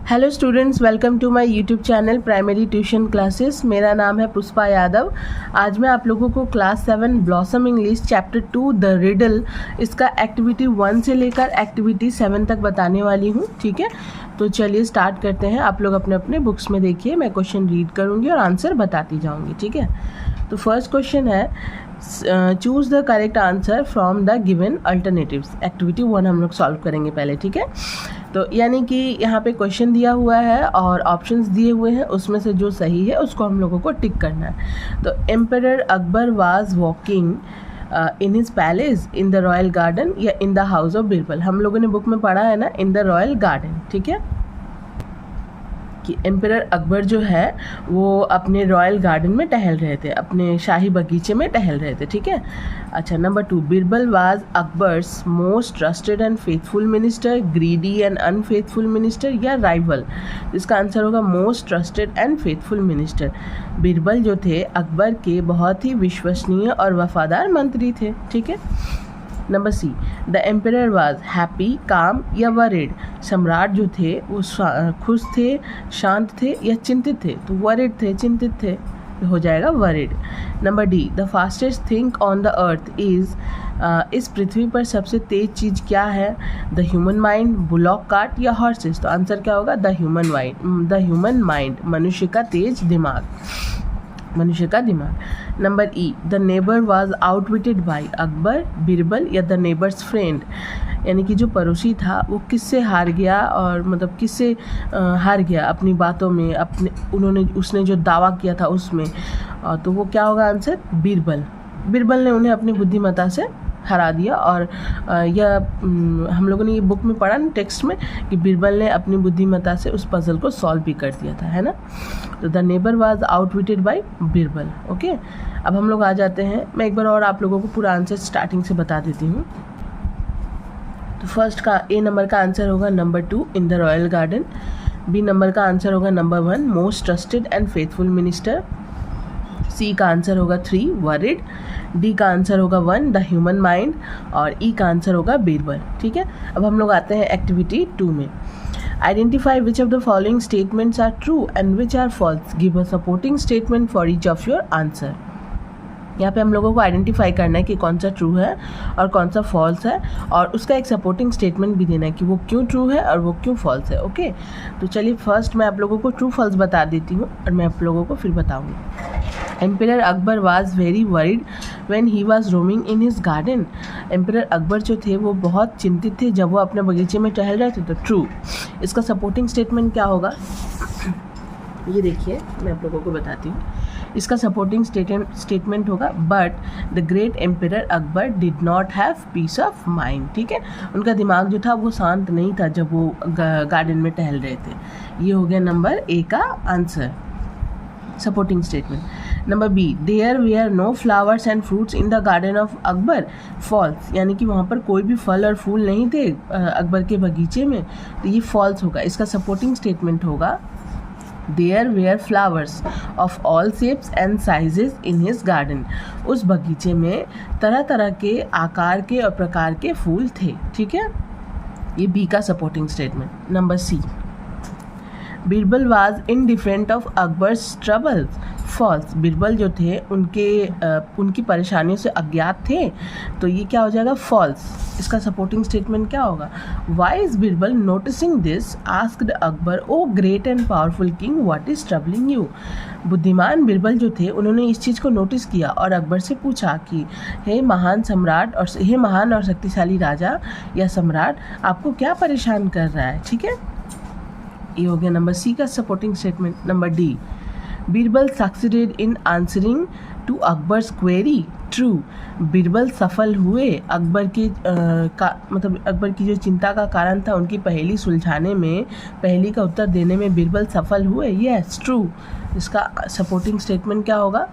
Hello students, welcome to my YouTube channel primary tuition classes. मेरा नाम है पुष्पा यादव। आज मैं आप लोगों को class 7 blossom English chapter 2 the riddle, इसका एक्टिविटी 1 से लेकर एक्टिविटी 7 तक बताने वाली हूँ। ठीक है, तो चलिए स्टार्ट करते हैं। आप लोग अपने अपने बुक्स में देखिए, मैं क्वेश्चन रीड करूँगी और आंसर बताती जाऊँगी। ठीक है, तो फर्स्ट क्वेश्चन है choose the correct answer from the given alternatives. Activity 1 हम लोग सॉल्व करेंगे पहले। ठीक है, तो यानी कि यहाँ पे क्वेश्चन दिया हुआ है और ऑप्शंस दिए हुए हैं, उसमें से जो सही है उसको हम लोगों को टिक करना है। तो emperor Akbar was walking in his palace, in the royal garden या in the house of Birbal. हम लोगों ने बुक में पढ़ा है ना, इन द रॉयल गार्डन। ठीक है, कि एम्परर अकबर जो है वो अपने रॉयल गार्डन में टहल रहे थे, अपने शाही बगीचे में टहल रहे थे। ठीक है, अच्छा number 2, Birbal was Akbar's most trusted and faithful minister, greedy and unfaithful minister या राइवल। इसका आंसर होगा most trusted and faithful minister. Birbal जो थे अकबर के बहुत ही विश्वसनीय और वफादार मंत्री थे। ठीक है, number C, the emperor was happy, calm या वरिड। सम्राट जो थे वो खुश थे, शांत थे या चिंतित थे। तो वरिड थे, चिंतित थे, तो हो जाएगा worried. Number D, the fastest thing on the earth is, इस पृथ्वी पर सबसे तेज चीज़ क्या है? The human mind, bullock cart या हॉर्सेस। तो आंसर क्या होगा? द ह्यूमन माइंड, मनुष्य का तेज दिमाग, मनुष्य का दिमाग। Number E, the neighbour was outwitted by, Akbar, Birbal या द नेबर्स फ्रेंड। यानी कि जो पड़ोसी था वो किससे हार गया, और मतलब किससे हार गया अपनी बातों में, उसने जो दावा किया था उसमें। तो वो क्या होगा आंसर? बिरबल। बिरबल ने उन्हें अपनी बुद्धिमत्ता से हरा दिया। और यह हम लोगों ने ये बुक में पढ़ा ना, टेक्स्ट में, कि बिरबल ने अपनी बुद्धिमत्ता से उस पजल को सॉल्व भी कर दिया था, है ना। तो the neighbour was outwitted by Birbal. Okay, अब हम लोग आ जाते हैं, मैं एक बार और आप लोगों को पूरा आंसर स्टार्टिंग से बता देती हूँ। तो फर्स्ट का ए नंबर का आंसर होगा number 2, in the royal garden. B number का आंसर होगा number 1, most trusted and faithful minister. C का आंसर होगा 3, वरिड। डी का आंसर होगा 1, द ह्यूमन माइंड। और ई का आंसर होगा बिरबल। ठीक है, अब हम लोग आते हैं एक्टिविटी 2 में। Identify which of the following statements are true and which are false, give a supporting statement for each of your answer. यहाँ पे हम लोगों को आइडेंटिफाई करना है कि कौन सा ट्रू है और कौन सा फॉल्स है, और उसका एक सपोर्टिंग स्टेटमेंट भी देना है कि वो क्यों ट्रू है और वो क्यों फॉल्स है। ओके, तो चलिए फर्स्ट मैं आप लोगों को ट्रू फॉल्स बता देती हूँ और मैं आप लोगों को फिर बताऊँगी। Emperor Akbar was very worried when he was roaming in his garden. Emperor Akbar जो थे वो बहुत चिंतित थे जब वो अपने बगीचे में टहल रहे थे। तो ट्रू। इसका सपोर्टिंग स्टेटमेंट क्या होगा? ये देखिए, मैं आप लोगों को बताती हूँ। इसका सपोर्टिंग स्टेटमेंट होगा, but the great emperor Akbar did not have peace of mind. ठीक है, उनका दिमाग जो था वो शांत नहीं था जब वो गार्डन में टहल रहे थे। ये हो गया नंबर ए का answer, supporting statement. Number B, there were no flowers and fruits in the garden of Akbar, false. यानी कि वहाँ पर कोई भी फल और फूल नहीं थे अकबर के बगीचे में, तो ये फॉल्स होगा। इसका सपोर्टिंग स्टेटमेंट होगा, there were flowers of all shapes and sizes in his garden. उस बगीचे में तरह तरह के आकार के और प्रकार के फूल थे। ठीक है, ये बी का supporting statement. Number C, Birbal was indifferent of Akbar's troubles, false. Birbal जो थे उनकी परेशानियों से अज्ञात थे, तो ये क्या हो जाएगा? फॉल्स। इसका सपोर्टिंग स्टेटमेंट क्या होगा? Why is Birbal noticing this, asked Akbar, O great and powerful king, what is troubling you. बुद्धिमान बिरबल जो थे उन्होंने इस चीज़ को नोटिस किया और अकबर से पूछा कि हे महान और शक्तिशाली राजा या सम्राट, आपको क्या परेशान कर रहा है? ठीक है, ये हो गया नंबर सी का supporting statement. Number D, Birbal succeeded in answering to Akbar's query, true. Birbal सफल हुए अकबर की जो चिंता का कारण था उनकी पहेली सुलझाने में, पहेली का उत्तर देने में बिरबल सफल हुए, यस ट्रू। इसका सपोर्टिंग स्टेटमेंट क्या होगा?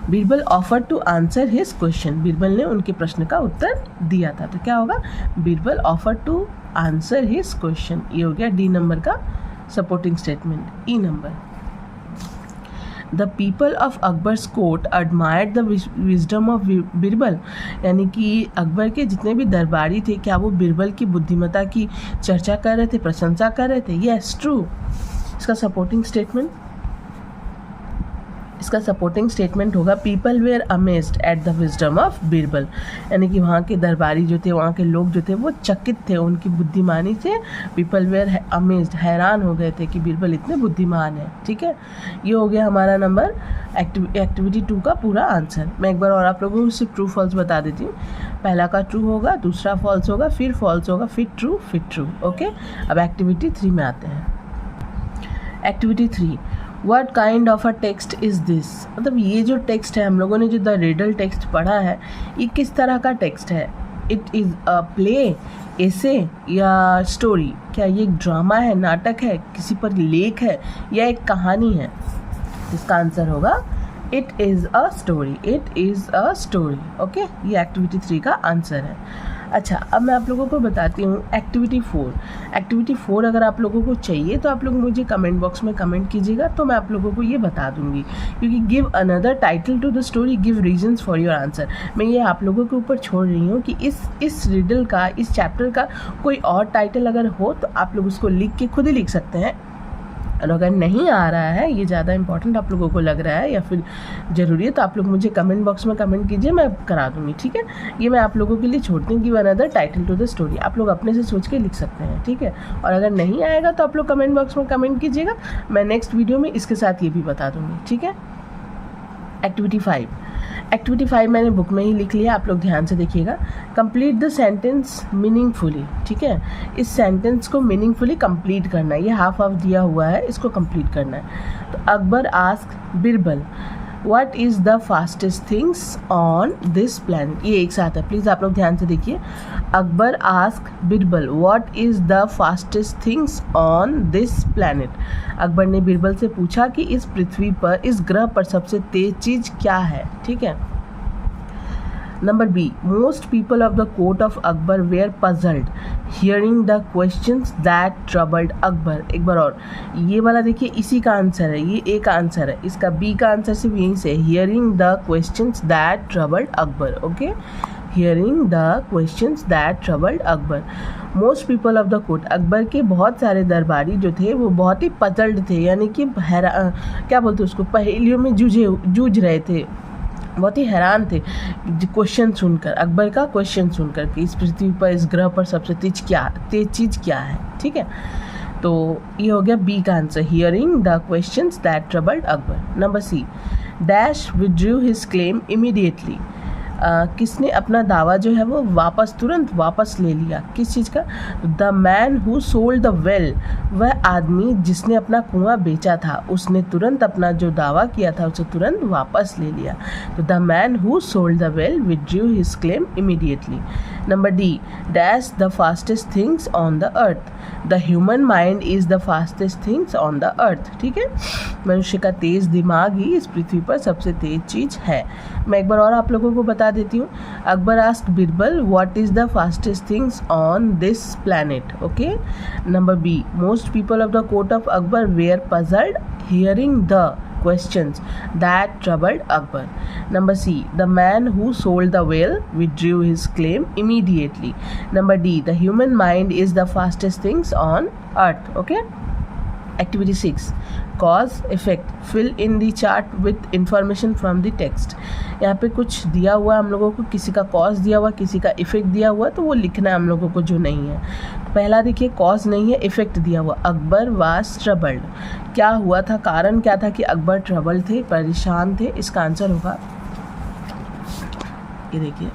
Birbal offer to answer his question. Birbal ने उनके प्रश्न का उत्तर दिया था, तो क्या होगा? Birbal offer to answer his question. ये हो गया डी नंबर का supporting statement. E number, the people of Akbar's court admired the wisdom of Birbal, यानी कि अकबर के जितने भी दरबारी थे क्या वो बीरबल की बुद्धिमत्ता की चर्चा कर रहे थे, प्रशंसा कर रहे थे? Yes, true. इसका सपोर्टिंग स्टेटमेंट होगा people were amazed at the wisdom of Birbal, यानी कि वहाँ के दरबारी जो थे, वहाँ के लोग जो थे वो चकित थे उनकी बुद्धिमानी से। पीपल वेयर अमेज्ड, हैरान हो गए थे कि बीरबल इतने बुद्धिमान है। ठीक है, ये हो गया हमारा नंबर एक्टिविटी 2 का पूरा आंसर। मैं एक बार और आप लोगों को सिर्फ ट्रू फॉल्स बता देती हूँ। पहला का ट्रू होगा, दूसरा फॉल्स होगा, फिर फॉल्स होगा, फिर ट्रू। ओके, अब एक्टिविटी 3 में आते हैं। Activity 3, What kind of a text is this? मतलब ये जो टेक्स्ट है, हम लोगों ने जो द रिडल टेक्स्ट पढ़ा है, ये किस तरह का टेक्स्ट है? इट इज़ अ प्ले, एसे या स्टोरी? क्या ये एक ड्रामा है, नाटक है, किसी पर लेख है, या एक कहानी है? इसका आंसर होगा it is a story. Okay, ये एक्टिविटी 3 का आंसर है। अच्छा, अब मैं आप लोगों को बताती हूँ एक्टिविटी 4 अगर आप लोगों को चाहिए तो आप लोग मुझे कमेंट बॉक्स में कमेंट कीजिएगा, तो मैं आप लोगों को ये बता दूँगी। क्योंकि give another title to the story, give reasons for your answer, मैं ये आप लोगों के ऊपर छोड़ रही हूँ कि इस रिडल का, इस चैप्टर का कोई और टाइटल अगर हो तो आप लोग उसको लिख के खुद ही लिख सकते हैं। और अगर नहीं आ रहा है, ये ज़्यादा इंपॉर्टेंट आप लोगों को लग रहा है या फिर ज़रूरी है, तो आप लोग मुझे कमेंट बॉक्स में कमेंट कीजिए, मैं करा दूँगी। ठीक है, ये मैं आप लोगों के लिए छोड़ती हूँ कि one other title to the story, आप लोग अपने से सोच के लिख सकते हैं। ठीक है, और अगर नहीं आएगा तो आप लोग कमेंट बॉक्स में कमेंट कीजिएगा, मैं नेक्स्ट वीडियो में इसके साथ ये भी बता दूँगी। ठीक है, एक्टिविटी 5 मैंने बुक में ही लिख लिया, आप लोग ध्यान से देखिएगा। Complete the sentence meaningfully. ठीक है, इस सेंटेंस को मीनिंगफुली कंप्लीट करना है, ये हाफ दिया हुआ है, इसको कंप्लीट करना है। तो Akbar ask Birbal what is the fastest things on this planet, ये एक साथ है, प्लीज़ आप लोग ध्यान से देखिए। Akbar ask Birbal what is the fastest things on this planet, Akbar ने बीरबल से पूछा कि इस पृथ्वी पर, इस ग्रह पर सबसे तेज चीज़ क्या है? ठीक है। Number B, most people of the court of Akbar were puzzled hearing the questions that troubled Akbar. एक बार और, ये वाला देखिए, इसी का आंसर है, ये एक आंसर है, इसका बी का आंसर सिर्फ यहीं से, hearing the questions that troubled Akbar. Okay, hearing the questions that troubled Akbar. Most people of the court, Akbar के बहुत सारे दरबारी जो थे वो बहुत ही पजल्ड थे, यानी कि क्या बोलते उसको, पहेलियों में जूझ रहे थे, बहुत ही हैरान थे क्वेश्चन सुनकर, अकबर का क्वेश्चन सुनकर कि इस पृथ्वी पर, इस ग्रह पर सबसे तेज चीज़ क्या है। ठीक है, तो ये हो गया बी का answer, hearing the questions that troubled Akbar. Number C, dash withdrew his claim immediately, किसने अपना दावा जो है वो तुरंत वापस ले लिया? किस चीज़ का? The man who sold the well, वह आदमी जिसने अपना कुआं बेचा था, उसने तुरंत अपना जो दावा किया था उसे तुरंत वापस ले लिया। तो the man who sold the well withdrew his claim immediately. Number D, dash the fastest things on the earth, the human mind is the fastest things on the earth. ठीक है, मनुष्य का तेज़ दिमाग ही इस पृथ्वी पर सबसे तेज चीज़ है। मैं एक बार और आप लोगों को बता देती हूँ। Akbar asked Birbal what is the fastest things on this planet. Okay, number B, most people of the court of Akbar were puzzled hearing the questions that troubled Akbar. Number C, the man who sold the whale withdrew his claim immediately. Number D, the human mind is the fastest things on earth. Okay, activity 6, cause effect, fill in the chart with information from the text. यहाँ पे कुछ दिया हुआ है हम लोगों को, किसी का कॉज दिया हुआ, किसी का इफेक्ट दिया हुआ, तो वो लिखना है हम लोगों को जो नहीं है। पहला देखिए, कॉज नहीं है, इफेक्ट दिया हुआ, अकबर वाज ट्रबल्ड, क्या हुआ था, कारण क्या था कि अकबर ट्रबल थे, परेशान थे। इसका आंसर होगा, ये देखिए,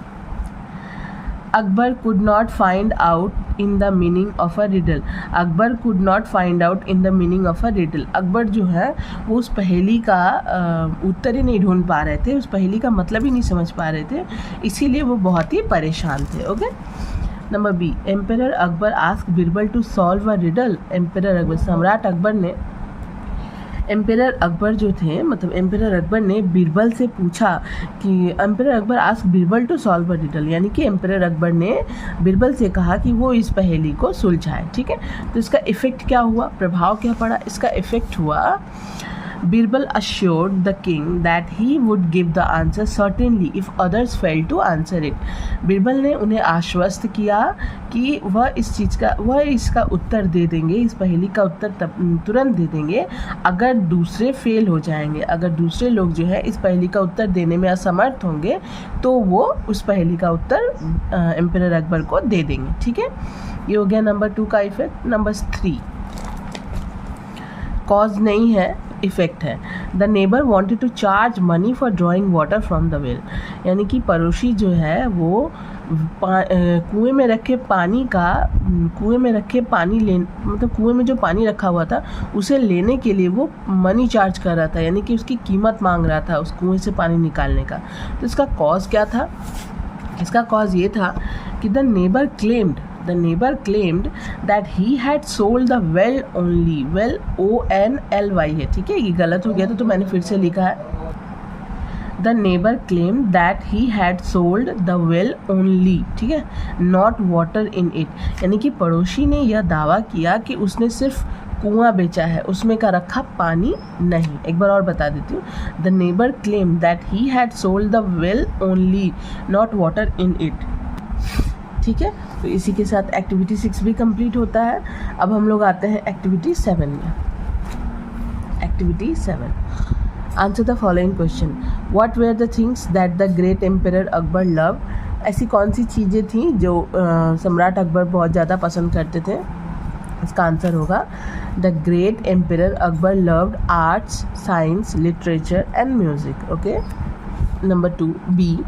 Akbar could not find out in the meaning of a riddle, Akbar could not find out in the meaning of a riddle, Akbar जो है वो उस पहेली का उत्तर ही नहीं ढूंढ पा रहे थे, उस पहेली का मतलब ही नहीं समझ पा रहे थे, इसीलिए वो बहुत ही परेशान थे। Okay, number B, emperor Akbar ask Birbal to solve a riddle, emperor Akbar, सम्राट अकबर ने, एम्परर अकबर जो थे, मतलब एम्परर अकबर ने बीरबल से पूछा कि emperor Akbar ask Birbal to solve a riddle, यानी कि एम्परर अकबर ने बीरबल से कहा कि वो इस पहेली को सुलझाए। ठीक है, तो इसका इफेक्ट क्या हुआ, प्रभाव क्या पड़ा? इसका इफेक्ट हुआ Birbal assured the king that he would give the answer certainly if others failed to answer it. Birbal ने उन्हें आश्वस्त किया कि वह इसका उत्तर दे देंगे, इस पहेली का उत्तर तुरंत दे देंगे अगर दूसरे फेल हो जाएंगे। अगर दूसरे लोग जो है इस पहेली का उत्तर देने में असमर्थ होंगे तो वो उस पहेली का उत्तर एम्परर अकबर को दे देंगे। ठीक है, ये हो गया नंबर 2 का इफेक्ट। नंबर 3 कॉज नहीं है, इफेक्ट है। The neighbour wanted to charge money for drawing water from the well, यानी कि पड़ोसी जो है वो कुएं में रखे पानी मतलब कुएं में जो पानी रखा हुआ था उसे लेने के लिए वो मनी चार्ज कर रहा था, यानी कि उसकी कीमत मांग रहा था उस कुएं से पानी निकालने का। तो इसका कॉज क्या था? इसका कॉज ये था कि the neighbour claimed that he had sold the well only, well ONLY है, ठीक है, ये गलत हो गया तो मैंने फिर से लिखा है। The neighbor claimed that he had sold the well only, ठीक है, not water in it, यानी कि पड़ोसी ने यह दावा किया कि उसने सिर्फ कुआं बेचा है, उसमें का रखा पानी नहीं। एक बार और बता देती हूँ। The neighbor claimed that he had sold the well only, not water in it। ठीक है, तो इसी के साथ एक्टिविटी 6 भी कंप्लीट होता है। अब हम लोग आते हैं एक्टिविटी 7 में। Activity 7, answer the following question. What were the things that the great emperor Akbar love, ऐसी कौन सी चीज़ें थी जो सम्राट अकबर बहुत ज़्यादा पसंद करते थे? इसका आंसर होगा the great emperor Akbar loved arts, science, literature and music. Okay, number 2 B,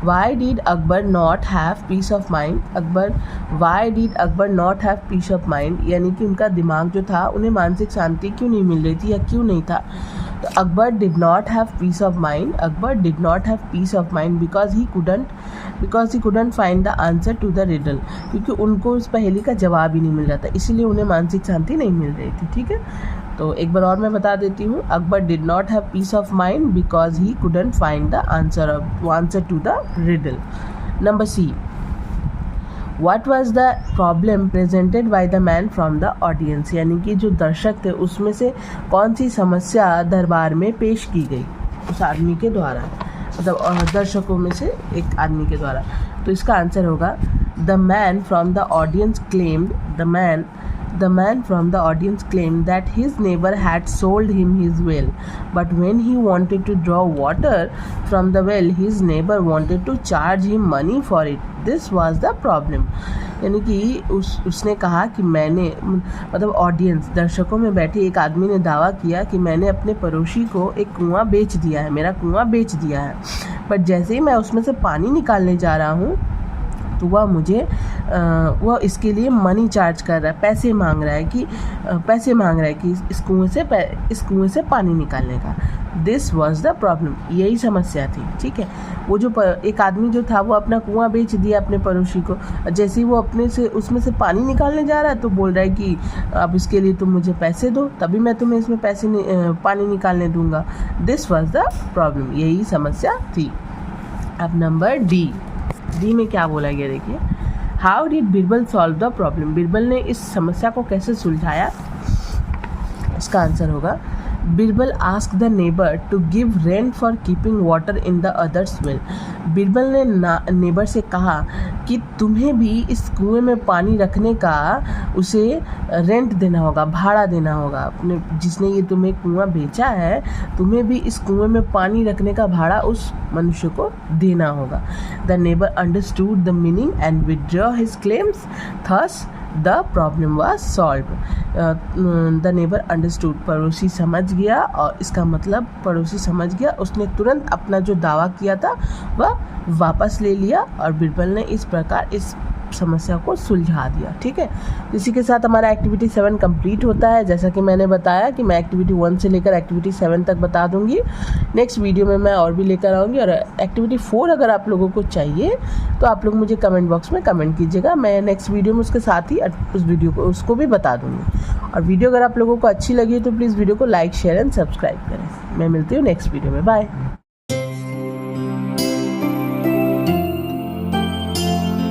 why did Akbar not have peace of mind? why did Akbar not have peace of mind, यानी कि उनका दिमाग जो था उन्हें मानसिक शांति क्यों नहीं मिल रही थी या क्यों नहीं था? तो Akbar did not have peace of mind, Akbar did not have peace of mind because he couldn't find the answer to the riddle, क्योंकि उनको उस पहेली का जवाब ही नहीं मिल रहा था, इसीलिए उन्हें मानसिक शांति नहीं मिल रही थी। ठीक है, तो एक बार और मैं बता देती हूँ। Akbar did not have peace of mind because he couldn't find the answer to the riddle. Number C, what was the problem presented by the man from the audience, यानी कि जो दर्शक थे उसमें से कौन सी समस्या दरबार में पेश की गई उस आदमी के द्वारा, मतलब दर्शकों में से एक आदमी के द्वारा। तो इसका आंसर होगा the man from the audience claimed, The man from the audience claimed that his neighbor had sold him his well, but when he wanted to draw water from the well, his neighbor wanted to charge him money for it. This was the problem. यानी कि उसने कहा कि मैंने, मतलब audience, दर्शकों में बैठे एक आदमी ने दावा किया कि मैंने अपने पड़ोसी को एक कुआं बेच दिया है, मेरा कुआं बेच दिया है, बट जैसे ही मैं उसमें से पानी निकालने जा रहा हूँ तो वह इसके लिए मनी चार्ज कर रहा है, पैसे मांग रहा है कि इस कुएं से पानी निकालने का। दिस वॉज द प्रॉब्लम, यही समस्या थी। ठीक है, वो जो एक आदमी जो था वो अपना कुआं बेच दिया अपने पड़ोसी को, जैसे ही वो उसमें से पानी निकालने जा रहा है तो बोल रहा है कि अब इसके लिए तुम मुझे पैसे दो, तभी मैं तुम्हें इसमें पानी निकालने दूंगा। दिस वॉज द प्रॉब्लम, यही समस्या थी। अब नंबर डी में क्या बोला गया देखिए। How did Birbal solve the problem, Birbal ने इस समस्या को कैसे सुलझाया? इसका आंसर होगा Birbal ask the neighbour to give rent for keeping water in the others well. Birbal ने नेबर से कहा कि तुम्हें भी इस कुएं में पानी रखने का उसे रेंट देना होगा, भाड़ा देना होगा। अपने जिसने ये तुम्हें कुआं बेचा है, तुम्हें भी इस कुएं में पानी रखने का भाड़ा उस मनुष्य को देना होगा। The neighbour understood the meaning and withdraw his claims, thus the problem was solve. The neighbour understood, पड़ोसी समझ गया, और इसका मतलब पड़ोसी समझ गया, उसने तुरंत अपना जो दावा किया था वह वापस ले लिया और बिरबल ने इस प्रकार इस समस्या को सुलझा दिया। ठीक है, इसी के साथ हमारा एक्टिविटी 7 कंप्लीट होता है। जैसा कि मैंने बताया कि मैं एक्टिविटी 1 से लेकर एक्टिविटी 7 तक बता दूंगी। नेक्स्ट वीडियो में मैं और भी लेकर आऊँगी, और एक्टिविटी 4 अगर आप लोगों को चाहिए तो आप लोग मुझे कमेंट बॉक्स में कमेंट कीजिएगा, मैं नेक्स्ट वीडियो में उसके साथ ही उस वीडियो को उसको भी बता दूँगी। और वीडियो अगर आप लोगों को अच्छी लगी तो प्लीज़ वीडियो को लाइक, शेयर एंड सब्सक्राइब करें। मैं मिलती हूँ नेक्स्ट वीडियो में, बाय।